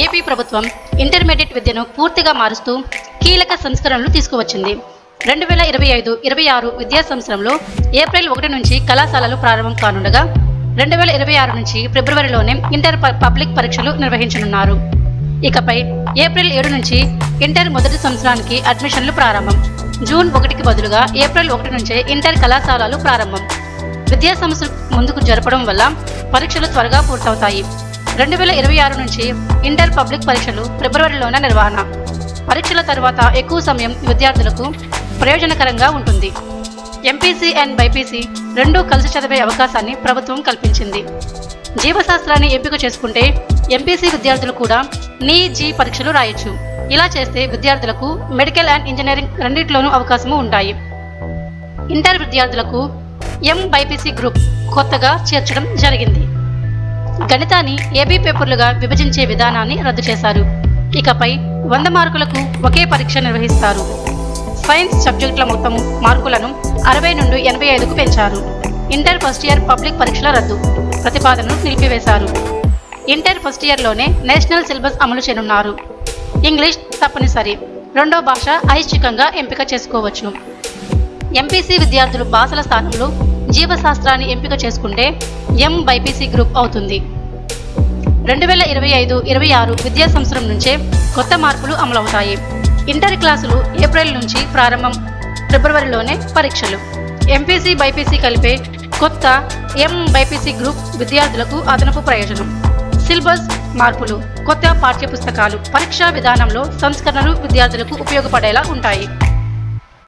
AP ప్రభుత్వం intermediate విద్యను పూర్తిగా మారుస్తూ కీలక సంస్కరణలు తీసుకువచ్చింది. 2025-26 విద్యా సంవత్సరంలో ఏప్రిల్ 1 నుంచి కళాశాలలు ప్రారంభం కానుండగా 2026 నుంచి ఫిబ్రవరిలోనే ఇంటర్ పబ్లిక్ పరీక్షలు నిర్వహించనున్నారు. ఇకపై ఏప్రిల్ 7 నుంచి ఇంటర్ మొదటి సంవత్సరానికి అడ్మిషన్లు ప్రారంభం. జూన్ 1కి బదులుగా ఏప్రిల్ 1 నుంచే ఇంటర్ కళాశాలలు ప్రారంభం. విద్యా సంవత్సరం ముందుకు జరపడం వల్ల పరీక్షలు త్వరగా పూర్తవుతాయి. 2026 నుంచి ఇంటర్ పబ్లిక్ పరీక్షలు ఫిబ్రవరిలోనే నిర్వహణ. పరీక్షల తర్వాత ఎక్కువ సమయం విద్యార్థులకు ప్రయోజనకరంగా ఉంటుంది. ఎంపీసీ అండ్ బైపీసీ రెండూ కలిసి చదివే అవకాశాన్ని ప్రభుత్వం కల్పించింది. జీవశాస్త్రాన్ని ఎంపిక చేసుకుంటే ఎంపీసీ విద్యార్థులు కూడా NEET పరీక్షలు రాయొచ్చు. ఇలా చేస్తే విద్యార్థులకు మెడికల్ అండ్ ఇంజనీరింగ్ రెండింటిలోనూ అవకాశము ఉంటాయి. ఇంటర్ విద్యార్థులకు బైపీసీ గ్రూప్ కొత్తగా చేర్చడం జరిగింది. గణితాన్ని ఏబీ పేపర్లుగా విభజించే విధానాన్ని రద్దు చేశారు. ఇకపై 100 మార్కులకు ఒకే పరీక్ష నిర్వహిస్తారు. సైన్స్ సబ్జెక్టుల మొత్తం మార్కులను 60 నుండి 85కు పెంచారు. ఇంటర్ ఫస్ట్ ఇయర్ పబ్లిక్ పరీక్షల రద్దు ప్రతిపాదనను నిలిపివేశారు. ఇంటర్ ఫస్ట్ ఇయర్లోనే నేషనల్ సిలబస్ అమలు చేయనున్నారు. ఇంగ్లీష్ తప్పనిసరి, రెండో భాష ఐచ్ఛికంగా ఎంపిక చేసుకోవచ్చు. ఎంపీసీ విద్యార్థులు భాషల స్థానంలో జీవశాస్త్రాన్ని ఎంపిక చేసుకుంటే బైపీసీ గ్రూప్ అవుతుంది. 2025-26 విద్యా సంవత్సరం నుంచే కొత్త మార్పులు అమలవుతాయి. ఇంటర్ క్లాసులు ఏప్రిల్ నుంచి ప్రారంభం, ఫిబ్రవరిలోనే పరీక్షలు. ఎంపీసీ బైపీసీ కలిపే కొత్త బైపీసీ గ్రూప్ విద్యార్థులకు అదనపు ప్రయోజనం. సిలబస్ మార్పులు, కొత్త పాఠ్యపుస్తకాలు, పరీక్షా విధానంలో సంస్కరణలు విద్యార్థులకు ఉపయోగపడేలా ఉంటాయి.